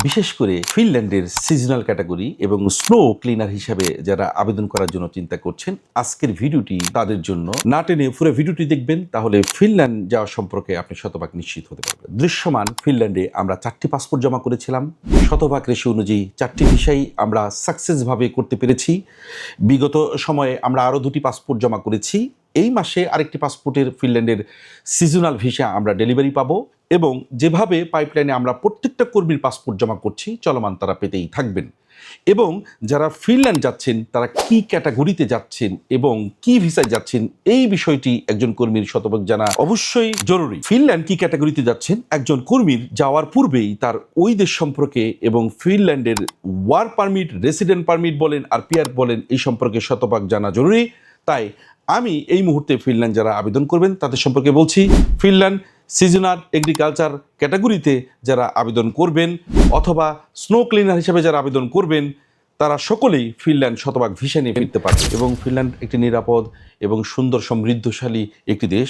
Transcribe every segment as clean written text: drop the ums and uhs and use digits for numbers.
বিশেষ করে ফিনল্যান্ডের seasonal category এবং স্নো ক্লিনার হিসাবে যারা আবেদন করার জন্য চিন্তা করছেন, আজকের ভিডিওটি তাদের জন্য। না টেনে পুরো ভিডিওটি দেখবেন, তাহলে ফিনল্যান্ড যাওয়া সম্পর্কে আপনি শতভাগ নিশ্চিত হতে পারবেন। দৃশ্যমান ফিনল্যান্ডে আমরা 4টি পাসপোর্ট জমা করেছিলাম। শতভাগ রেশিও অনুযায়ী 4টি ভিসাই আমরা সাকসেসভাবে করতে পেরেছি। বিগত সময়ে আমরা আরও 2টি পাসপোর্ট জমা করেছি। এই মাসে আরেকটি পাসপোর্টের ফিনল্যান্ডের সিজনাল ভিসা আমরা ডেলিভারি পাবো এবং যেভাবে পাইপলাইনে আমরা প্রত্যেকটা কর্মীর পাসপোর্ট জমা করছি, চলমান তারা পেতেই থাকবেন। এবং যারা ফিনল্যান্ড যাচ্ছেন তারা কি ক্যাটাগরিতে যাচ্ছেন এবং কি ভিসায় যাচ্ছেন, এই বিষয়টি একজন কর্মীর শতভাগ জানা অবশ্যই জরুরি। ফিনল্যান্ড কি ক্যাটাগরিতে যাচ্ছেন, একজন কর্মীর যাওয়ার পূর্বেই তার ওই দেশ সম্পর্কে এবং ফিনল্যান্ডের ওয়ার্ক পারমিট, রেসিডেন্ট পারমিট বলেন আর পিআর বলেন, এই সম্পর্কে শতভাগ জানা জরুরি। তাই আমি এই মুহূর্তে ফিনল্যান্ড যারা আবেদন করবেন তাদের সম্পর্কে বলছি। ফিনল্যান্ড সিজনাল এগ্রিকালচার ক্যাটাগরিতে যারা আবেদন করবেন অথবা স্নো ক্লিনার হিসেবে যারা আবেদন করবেন, তারা সকলেই ফিনল্যান্ড শতভাগ ভিসা নিয়ে ফিরতে পারবে। এবং ফিনল্যান্ড একটি নিরাপদ এবং সুন্দর সমৃদ্ধশালী একটি দেশ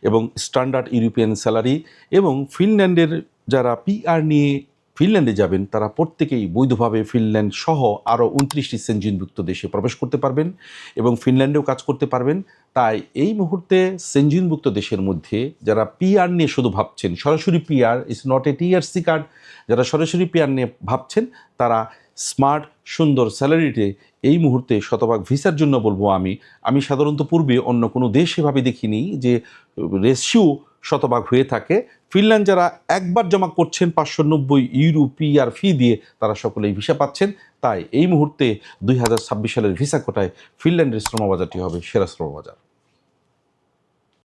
এবং স্ট্যান্ডার্ড ইউরোপিয়ান স্যালারি। এবং ফিনল্যান্ডের যারা পিআর নিয়ে ফিনল্যান্ডে যাবেন তারা প্রত্যেকেই বৈধভাবে ফিনল্যান্ড সহ আরও 29টি সেনজিনভুক্ত দেশে প্রবেশ করতে পারবেন এবং ফিনল্যান্ডেও কাজ করতে পারবেন। তাই এই মুহূর্তে সেনজিনভুক্ত দেশের মধ্যে যারা পিআর নিয়ে শুধু ভাবছেন, সরাসরি PR is not a TRC card, যারা সরাসরি পিআর নিয়ে ভাবছেন তারা স্মার্ট সুন্দর স্যালারিতে এই মুহূর্তে শতভাগ ভিসার জন্য বলবো। আমি সাধারণত পূর্বে অন্য কোনো দেশ এভাবে দেখিনি যে রেশিও শতভাগ হয়ে থাকে। ফিনল্যান্ড যারা একবার জমা করছেন 590 ইউরো পিআর ফি দিয়ে, তারা সকলেই ভিসা পাচ্ছেন। তাই এই মুহূর্তে 2026 সালের ভিসা কোটায় ফিনল্যান্ডের শ্রমবাজারটি হবে সেরা শ্রমবাজার।